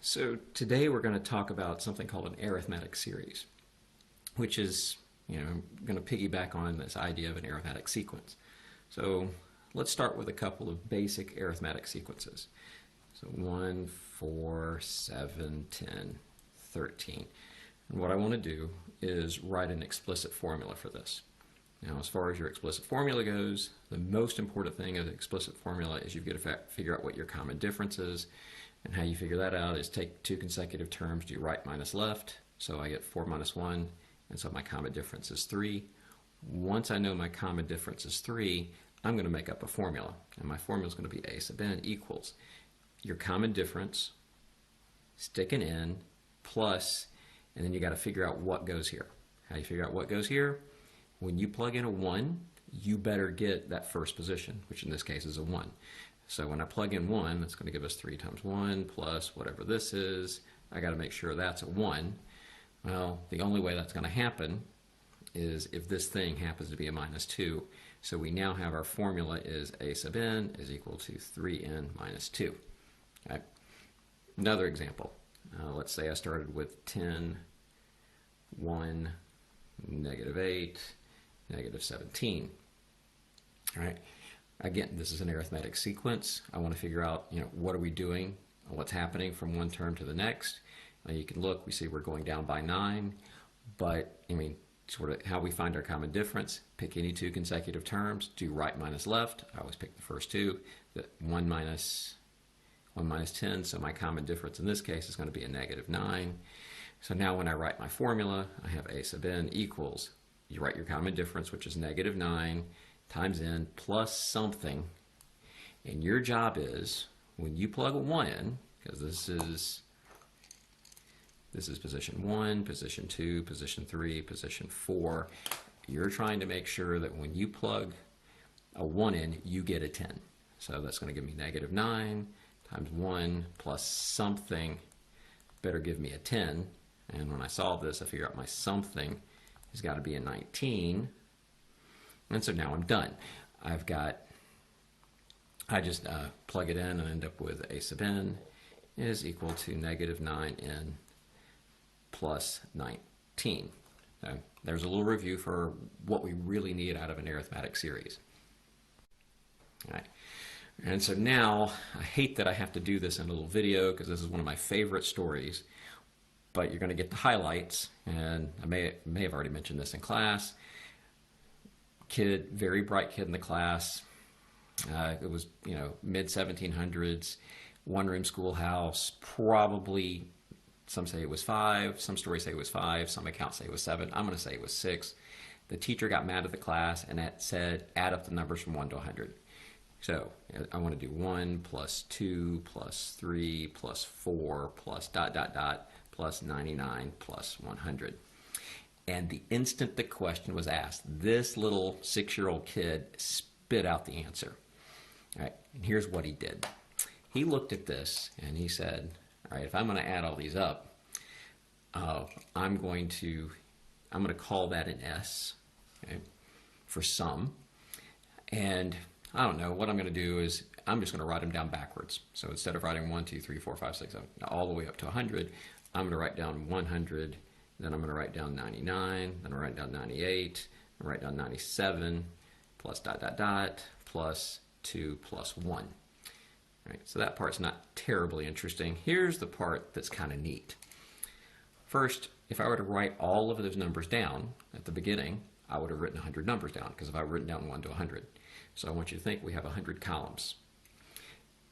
So today we're going to talk about something called an arithmetic series, which is, going to piggyback on this idea of an arithmetic sequence. So let's start with a couple of basic arithmetic sequences. So 1, 4, 7, 10, 13. And what I want to do is write an explicit formula for this. Now, as far as your explicit formula goes, the most important thing of the explicit formula is you've got to figure out what your common difference is. And how you figure that out is take two consecutive terms, do right minus left. So I get 4 minus 1, and so my common difference is 3. Once I know my common difference is 3, I'm going to make up a formula. And my formula is going to be a sub n equals your common difference, stick an n, plus, and then you got to figure out what goes here. How you figure out what goes here? When you plug in a 1, you better get that first position, which in this case is a 1. So when I plug in 1, that's going to give us 3 times 1 plus whatever this is. I got to make sure that's a 1. Well, the only way that's going to happen is if this thing happens to be a minus 2. So we now have our formula is a sub n is equal to 3n minus 2. Okay. Another example. Let's say I started with 10, 1, negative 8, negative 17. All right. Again, this is an arithmetic sequence. I want to figure out, what are we doing, what's happening from one term to the next. You can look, we see we're going down by 9, but, sort of how we find our common difference, pick any two consecutive terms, do right minus left. I always pick the first two, the 1 minus 10, so my common difference in this case is going to be a negative 9. So now when I write my formula, I have a sub n equals, you write your common difference, which is negative 9, times n plus something, and your job is when you plug a 1 in, because this is position 1, position 2, position 3, position 4, you're trying to make sure that when you plug a 1 in, you get a 10. So that's going to give me negative 9 times 1 plus something better give me a 10, and when I solve this I figure out my something has got to be a 19. And so now I'm done. I just plug it in and end up with a sub n is equal to negative 9n plus 19. There's a little review for what we really need out of an arithmetic series. All right. And so now, I hate that I have to do this in a little video because this is one of my favorite stories, but you're going to get the highlights, and I may have already mentioned this in class. Kid, very bright kid in the class. It was, mid 1700s, one-room schoolhouse, probably, some say it was 5, some stories say it was 5, some accounts say it was 7. I'm going to say it was 6. The teacher got mad at the class and it said, add up the numbers from 1 to 100. So I want to do 1 plus 2 plus 3 plus 4 plus ... plus 99 plus 100. And the instant the question was asked, this little 6-year-old kid spit out the answer. All right, and here's what he did. He looked at this and he said, all right, if I'm going to add all these up, I'm going to call that an S, okay, for sum. And I don't know, what I'm going to do is I'm just going to write them down backwards. So instead of writing 1, 2, 3, 4, 5, 6, 7, all the way up to 100, I'm going to write down 100, then I'm going to write down 99, then I'll write down 98, I'll write down 97, plus ... plus 2 plus 1. All right, so that part's not terribly interesting. Here's the part that's kind of neat. First, if I were to write all of those numbers down at the beginning, I would have written 100 numbers down, because if I've written down 1 to 100. So I want you to think we have 100 columns.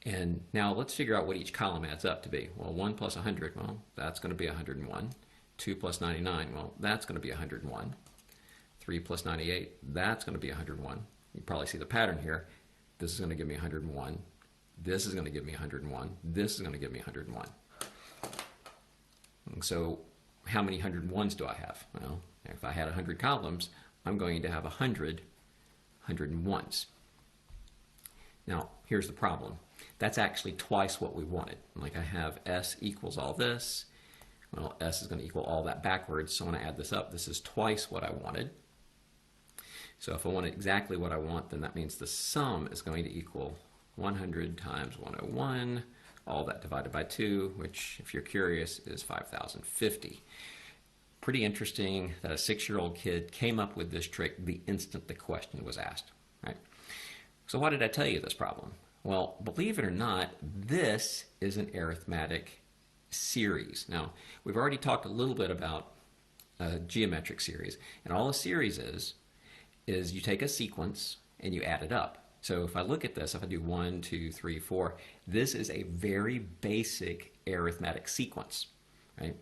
And now let's figure out what each column adds up to be. Well, 1 plus 100, well, that's going to be 101. 2 plus 99, well, that's going to be 101. 3 plus 98, that's going to be 101. You probably see the pattern here. This is going to give me 101. This is going to give me 101. This is going to give me 101. And so how many 101s do I have? Well, if I had 100 columns, I'm going to have 100 101s. Now, here's the problem. That's actually twice what we wanted. Like I have S equals all this. Well, S is going to equal all that backwards, so when I add this up, this is twice what I wanted. So if I want exactly what I want, then that means the sum is going to equal 100 times 101 all that divided by 2, which, if you're curious, is 5,050. Pretty interesting that a 6-year-old kid came up with this trick the instant the question was asked, right? So why did I tell you this problem? Well, believe it or not, this is an arithmetic series. Now, we've already talked a little bit about a geometric series, and all a series is you take a sequence and you add it up. So if I look at this, if I do 1, 2, 3, 4, this is a very basic arithmetic sequence, right?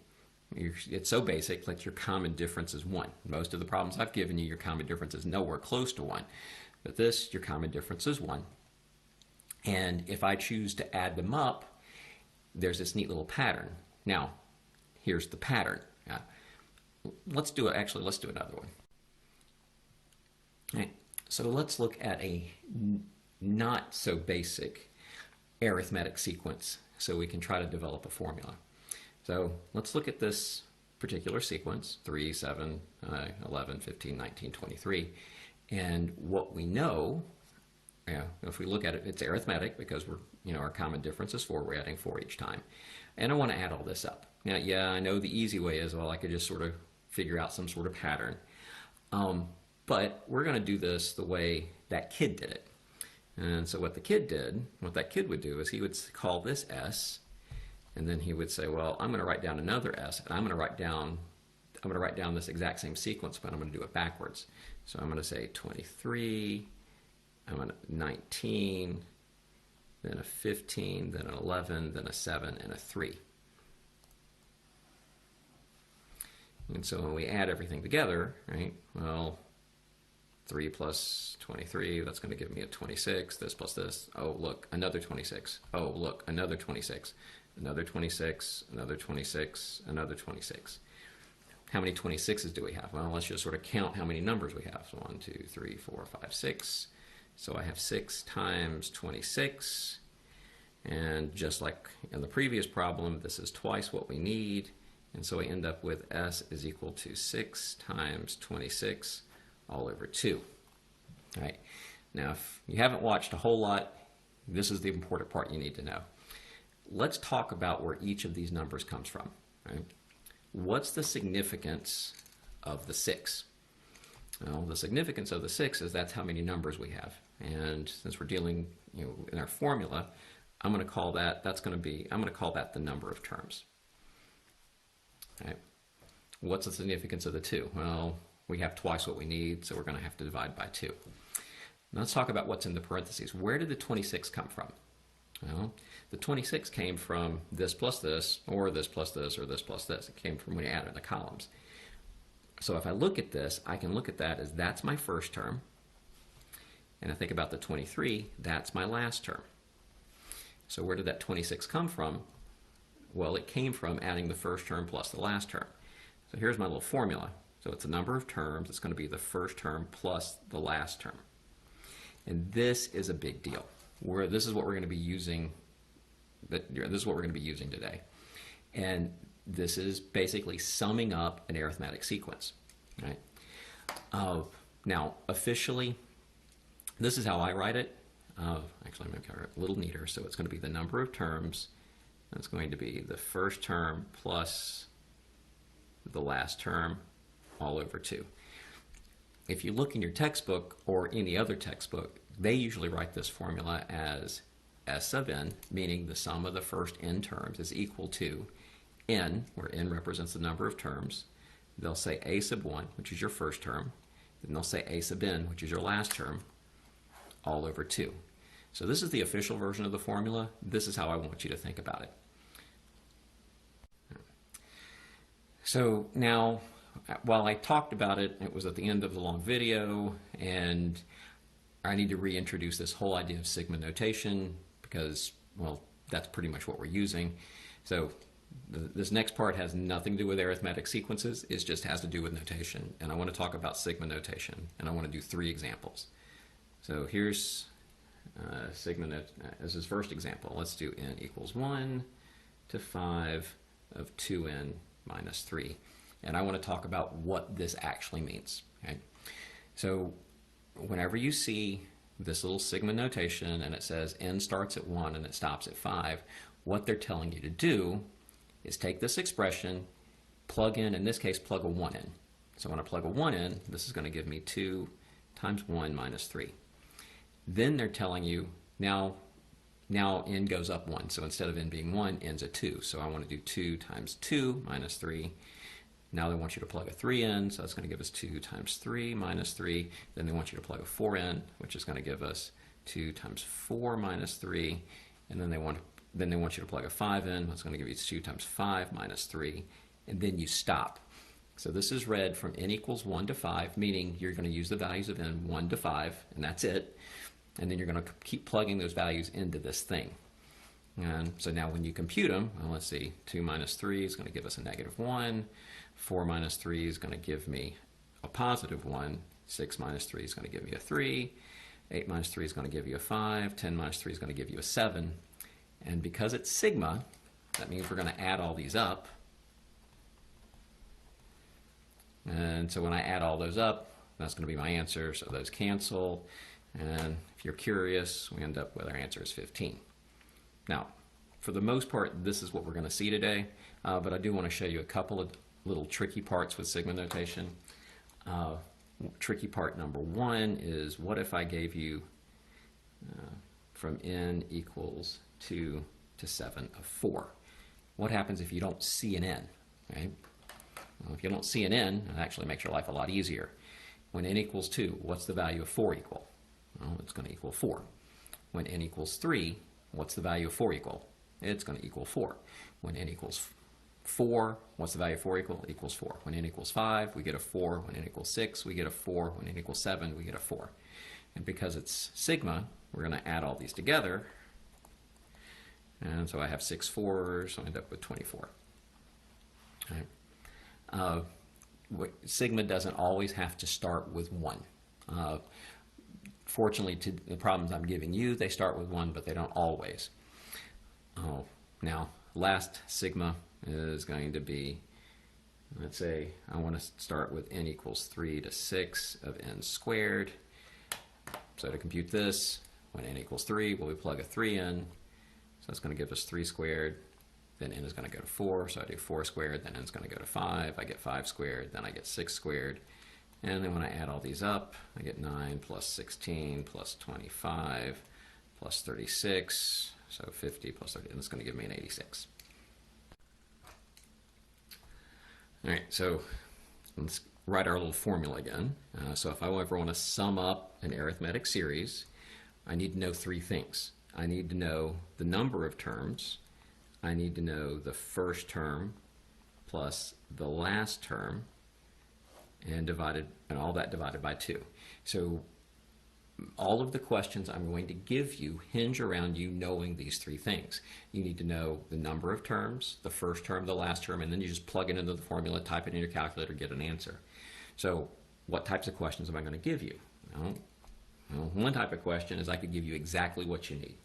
It's so basic that your common difference is 1. Most of the problems I've given you, your common difference is nowhere close to 1. But this, your common difference is 1. And if I choose to add them up, there's this neat little pattern. Now, here's the pattern. Let's do it. Actually, let's do another one. All right. So let's look at a not so basic arithmetic sequence so we can try to develop a formula. So let's look at this particular sequence, 3, 7, 11, 15, 19, 23. And what we know, if we look at it, it's arithmetic because our common difference is 4. We're adding 4 each time. And I want to add all this up. Now, yeah, I know the easy way is, well, I could just sort of figure out some sort of pattern. But we're going to do this the way that kid did it. And so what that kid would do is he would call this S, and then he would say, well, I'm going to write down another S, and I'm going to write down this exact same sequence, but I'm going to do it backwards. So I'm going to say 23, I'm going to 19, then a 15, then an 11, then a 7, and a 3. And so when we add everything together, right, well, 3 plus 23, that's going to give me a 26. This plus this, oh, look, another 26. Oh, look, another 26. Another 26, another 26, another 26. How many 26s do we have? Well, let's just sort of count how many numbers we have. So 1, 2, 3, 4, 5, 6. So I have 6 times 26. And just like in the previous problem, this is twice what we need. And so we end up with S is equal to 6 times 26 all over 2. All right. Now, if you haven't watched a whole lot, this is the important part you need to know. Let's talk about where each of these numbers comes from. Right? What's the significance of the 6? Well, the significance of the 6 is that's how many numbers we have. And since we're dealing, in our formula, I'm going to call that the number of terms. All right. What's the significance of the 2? Well, we have twice what we need, so we're going to have to divide by 2. Now let's talk about what's in the parentheses. Where did the 26 come from? Well, the 26 came from this plus this, or this plus this, or this plus this. It came from when you added the columns. So if I look at this, I can look at that as that's my first term. And I think about the 23, that's my last term. So where did that 26 come from? Well, it came from adding the first term plus the last term. So here's my little formula. So it's the number of terms. It's going to be the first term plus the last term. And this is a big deal. This is what we're going to be using. This is what we're going to be using today. And this is basically summing up an arithmetic sequence. Right? Now, officially, this is how I write it. Actually, I'm going to cover it a little neater. So it's going to be the number of terms. It's going to be the first term plus the last term all over 2. If you look in your textbook or any other textbook, they usually write this formula as S sub n, meaning the sum of the first n terms is equal to n, where n represents the number of terms. They'll say a sub 1, which is your first term. Then they'll say a sub n, which is your last term, all over 2. So this is the official version of the formula. This is how I want you to think about it. So now, while I talked about it, it was at the end of the long video, and I need to reintroduce this whole idea of sigma notation because, well, that's pretty much what we're using. So this next part has nothing to do with arithmetic sequences. It just has to do with notation. And I want to talk about sigma notation, and I want to do 3 examples. So here's sigma as his first example. Let's do n equals 1 to 5 of 2n minus 3. And I want to talk about what this actually means. Okay? So whenever you see this little sigma notation and it says n starts at 1 and it stops at 5, what they're telling you to do is take this expression, plug in this case, plug a 1 in. So when I plug a 1 in, this is going to give me 2 times 1 minus 3. Then they're telling you, now n goes up 1. So instead of n being 1, n's a 2. So I want to do 2 times 2 minus 3. Now they want you to plug a 3 in, so that's going to give us 2 times 3 minus 3. Then they want you to plug a 4 in, which is going to give us 2 times 4 minus 3. And then they want you to plug a 5 in, that's going to give you 2 times 5 minus 3. And then you stop. So this is read from n equals 1 to 5, meaning you're going to use the values of n 1 to 5, and that's it. And then you're going to keep plugging those values into this thing. And so now when you compute them, well, let's see, 2 minus 3 is going to give us a negative 1. 4 minus 3 is going to give me a positive 1. 6 minus 3 is going to give me a 3. 8 minus 3 is going to give you a 5. 10 minus 3 is going to give you a 7. And because it's sigma, that means we're going to add all these up. And so when I add all those up, that's going to be my answer. So those cancel. And if you're curious, we end up with our answer is 15. Now, for the most part, this is what we're going to see today. But I do want to show you a couple of little tricky parts with sigma notation. Tricky part number 1 is, what if I gave you from n equals 2 to 7 of 4? What happens if you don't see an n? Right? Well, if you don't see an n, it actually makes your life a lot easier. When n equals 2, what's the value of 4 equal? Well, it's going to equal 4. When n equals 3, what's the value of 4 equal? It's going to equal 4. When n equals 4, what's the value of 4 equal? It equals 4. When n equals 5, we get a 4. When n equals 6, we get a 4. When n equals 7, we get a 4. And because it's sigma, we're going to add all these together. And so I have 6 4s, so I end up with 24. All right. Sigma doesn't always have to start with 1. Fortunately, to the problems I'm giving you, they start with 1, but they don't always. Now, last sigma is going to be, let's say I want to start with n equals 3 to 6 of n squared. So to compute this, when n equals 3, well, we plug a 3 in. So that's going to give us 3 squared. Then n is going to go to 4, so I do 4 squared. Then n is going to go to 5. I get 5 squared. Then I get 6 squared. And then when I add all these up, I get 9 plus 16 plus 25 plus 36. So 50 plus 30, and it's going to give me an 86. All right, so let's write our little formula again. So if I ever want to sum up an arithmetic series, I need to know 3 things. I need to know the number of terms. I need to know the first term plus the last term, and all that divided by 2. So all of the questions I'm going to give you hinge around you knowing these 3 things. You need to know the number of terms, the first term, the last term, and then you just plug it into the formula, type it in your calculator, get an answer. So what types of questions am I going to give you? Well, one type of question is I could give you exactly what you need.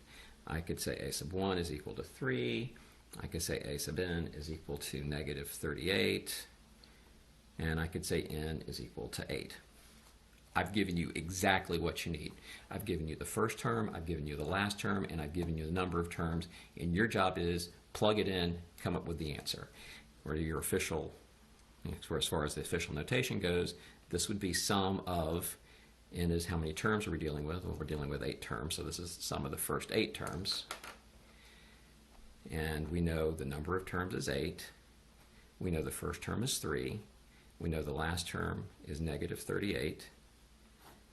I could say a sub 1 is equal to 3. I could say a sub n is equal to negative 38. And I could say n is equal to 8. I've given you exactly what you need. I've given you the first term, I've given you the last term, and I've given you the number of terms. And your job is plug it in, come up with the answer. Or your official, as far as the official notation goes, this would be sum of, n is how many terms are we dealing with? Well, we're dealing with 8 terms, so this is the sum of the first 8 terms. And we know the number of terms is 8. We know the first term is 3. We know the last term is negative 38.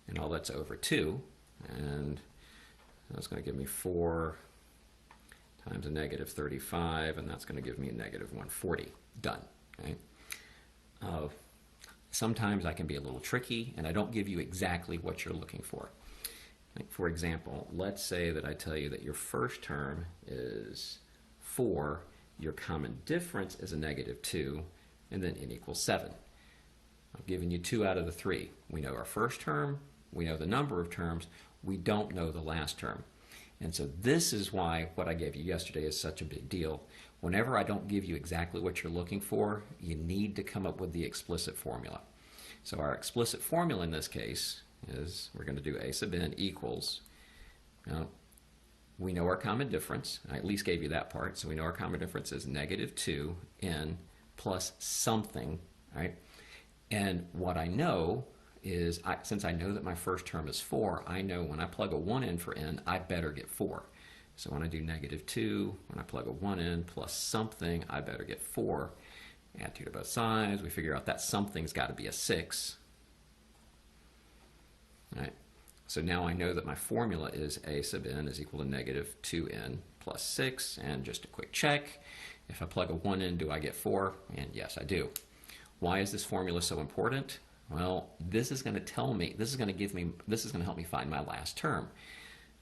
And all that's over 2. And that's going to give me 4 times a negative 35, and that's going to give me a negative 140. Done. Okay? Sometimes I can be a little tricky, and I don't give you exactly what you're looking for. Like for example, let's say that I tell you that your first term is 4, your common difference is a negative 2, and then n equals 7. I've given you 2 out of the 3. We know our first term, we know the number of terms, we don't know the last term. And so this is why what I gave you yesterday is such a big deal. Whenever I don't give you exactly what you're looking for, you need to come up with the explicit formula. So our explicit formula in this case is we're going to do a sub n equals, now, we know our common difference. I at least gave you that part. So we know our common difference is negative 2n plus something, right? And what I know is, since I know that my first term is 4, I know when I plug a 1 in for n, I better get 4. So when I do negative 2, when I plug a 1 in plus something, I better get 4. Add 2 to both sides. We figure out that something's got to be a 6. All right. So now I know that my formula is a sub n is equal to negative 2n plus 6. And just a quick check, if I plug a 1 in, do I get 4? And yes, I do. Why is this formula so important? Well, this is going to tell me, this is going to help me find my last term.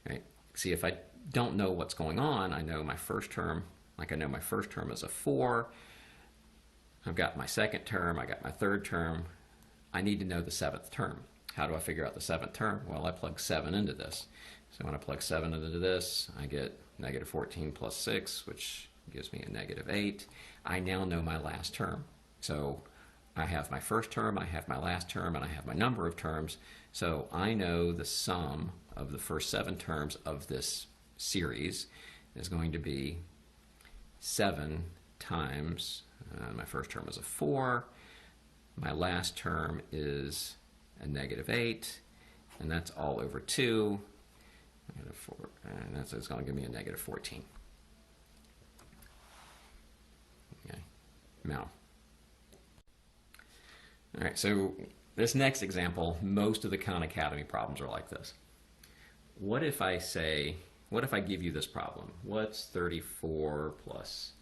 Right? See, if I don't know what's going on, I know my first term, like I know my first term is a 4. I've got my second term, I got my third term. I need to know the 7th term. How do I figure out the 7th term? Well, I plug 7 into this. So when I plug 7 into this, I get negative 14 plus 6, which gives me a negative 8. I now know my last term. So I have my first term, I have my last term, and I have my number of terms. So I know the sum of the first 7 terms of this series is going to be 7 times, my first term is a 4, my last term is a negative 8, and that's all over 2, and that's going to give me a negative 14. Okay, now. All right, so this next example, most of the Khan Academy problems are like this. What if I give you this problem? What's 34 plus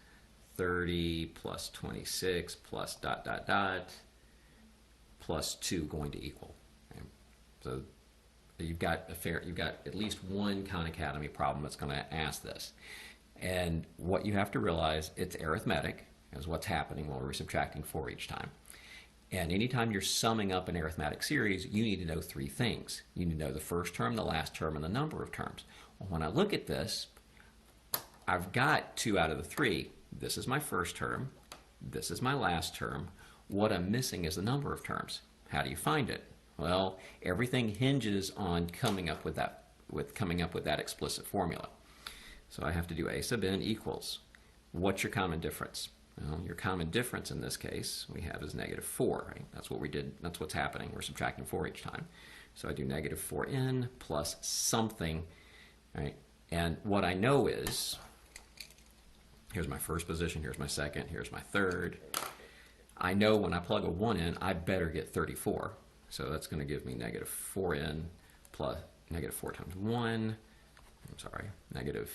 30 plus 26 plus ... plus 2 going to equal? Okay. So you've got at least one Khan Academy problem that's going to ask this. And what you have to realize, it's arithmetic, is what's happening when we're subtracting 4 each time. And anytime you're summing up an arithmetic series, you need to know 3 things. You need to know the first term, the last term, and the number of terms. Well, when I look at this, I've got 2 out of the 3. This is my first term. This is my last term. What I'm missing is the number of terms. How do you find it? Well, everything hinges on coming up with that explicit formula. So I have to do a sub n equals. What's your common difference? Well, your common difference in this case we have is negative 4. Right? That's what we did. That's what's happening. We're subtracting 4 each time. So I do negative 4n plus something. Right? And what I know is, here's my first position, here's my second, here's my third. I know when I plug a 1 in, I better get 34. So that's going to give me negative 4n plus negative 4 times 1. I'm sorry, negative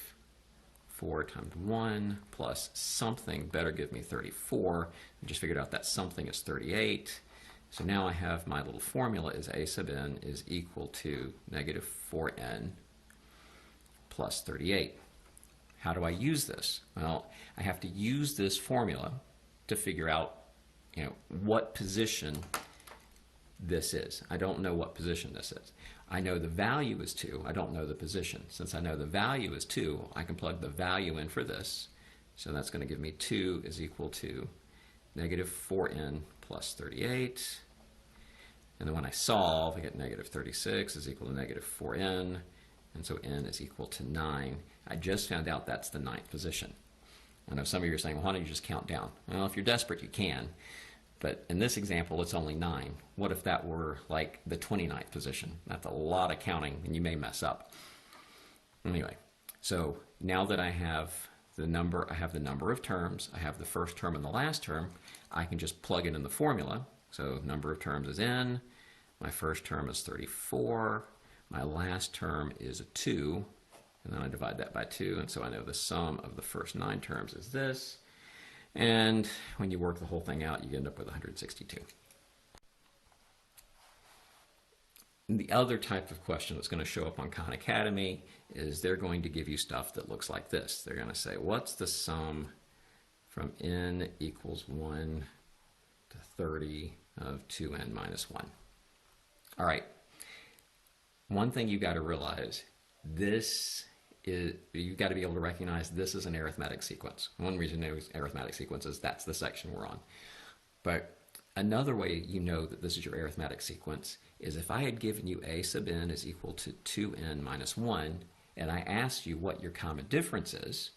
4 times 1 plus something better give me 34. I just figured out that something is 38. So now I have my little formula is a sub n is equal to negative 4n plus 38. How do I use this? Well, I have to use this formula to figure out, what position this is. I don't know what position this is. I know the value is 2. I don't know the position. Since I know the value is 2, I can plug the value in for this. So that's going to give me 2 is equal to negative 4n plus 38. And then when I solve, I get negative 36 is equal to negative 4n. And so n is equal to 9. I just found out that's the 9th position. I know some of you are saying, well, why don't you just count down? Well, if you're desperate, you can. But in this example, it's only 9. What if that were like the 29th position? That's a lot of counting, and you may mess up. Anyway, so now that I have the number of terms, I have the first term and the last term, I can just plug it in the formula. So number of terms is n. My first term is 34. My last term is a 2. And then I divide that by 2, and so I know the sum of the first 9 terms is this. And when you work the whole thing out, you end up with 162. And the other type of question that's going to show up on Khan Academy is they're going to give you stuff that looks like this. They're going to say, what's the sum from n equals 1 to 30 of 2n minus 1? All right. One thing you've got to realize, you've got to be able to recognize this is an arithmetic sequence. One reason to know arithmetic sequence is that's the section we're on. But another way you know that this is your arithmetic sequence is if I had given you a sub n is equal to 2n minus 1, and I asked you what your common difference is,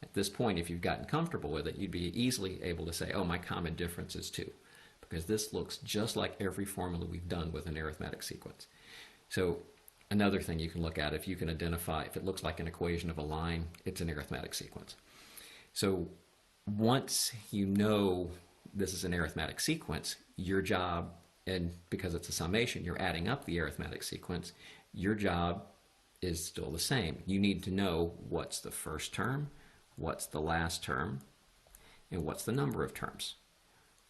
at this point, if you've gotten comfortable with it, you'd be easily able to say, oh, my common difference is 2, because this looks just like every formula we've done with an arithmetic sequence. So another thing you can look at, if you can identify, if it looks like an equation of a line, it's an arithmetic sequence. So once you know this is an arithmetic sequence, your job, and because it's a summation, you're adding up the arithmetic sequence, your job is still the same. You need to know what's the first term, what's the last term, and what's the number of terms.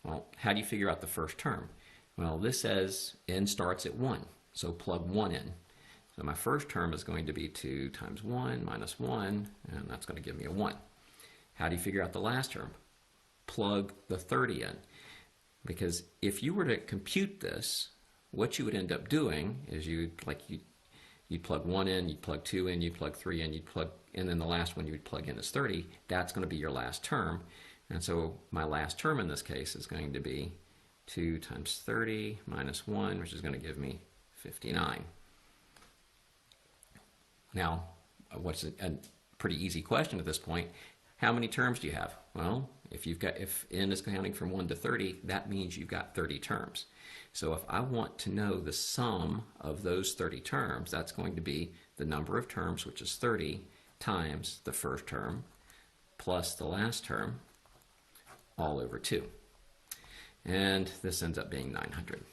Well, how do you figure out the first term? Well, this says n starts at 1, so plug 1 in. So my first term is going to be 2 times 1 minus 1, and that's going to give me a 1. How do you figure out the last term? Plug the 30 in. Because if you were to compute this, what you would end up doing is you'd plug 1 in, you'd plug 2 in, you'd plug 3 in, and then the last one you would plug in is 30. That's going to be your last term. And so my last term in this case is going to be 2 times 30 minus 1, which is going to give me 59. Now, what's a pretty easy question at this point? How many terms do you have? Well, if n is counting from 1 to 30, that means you've got 30 terms. So if I want to know the sum of those 30 terms, that's going to be the number of terms, which is 30, times the first term plus the last term, all over 2. And this ends up being 900.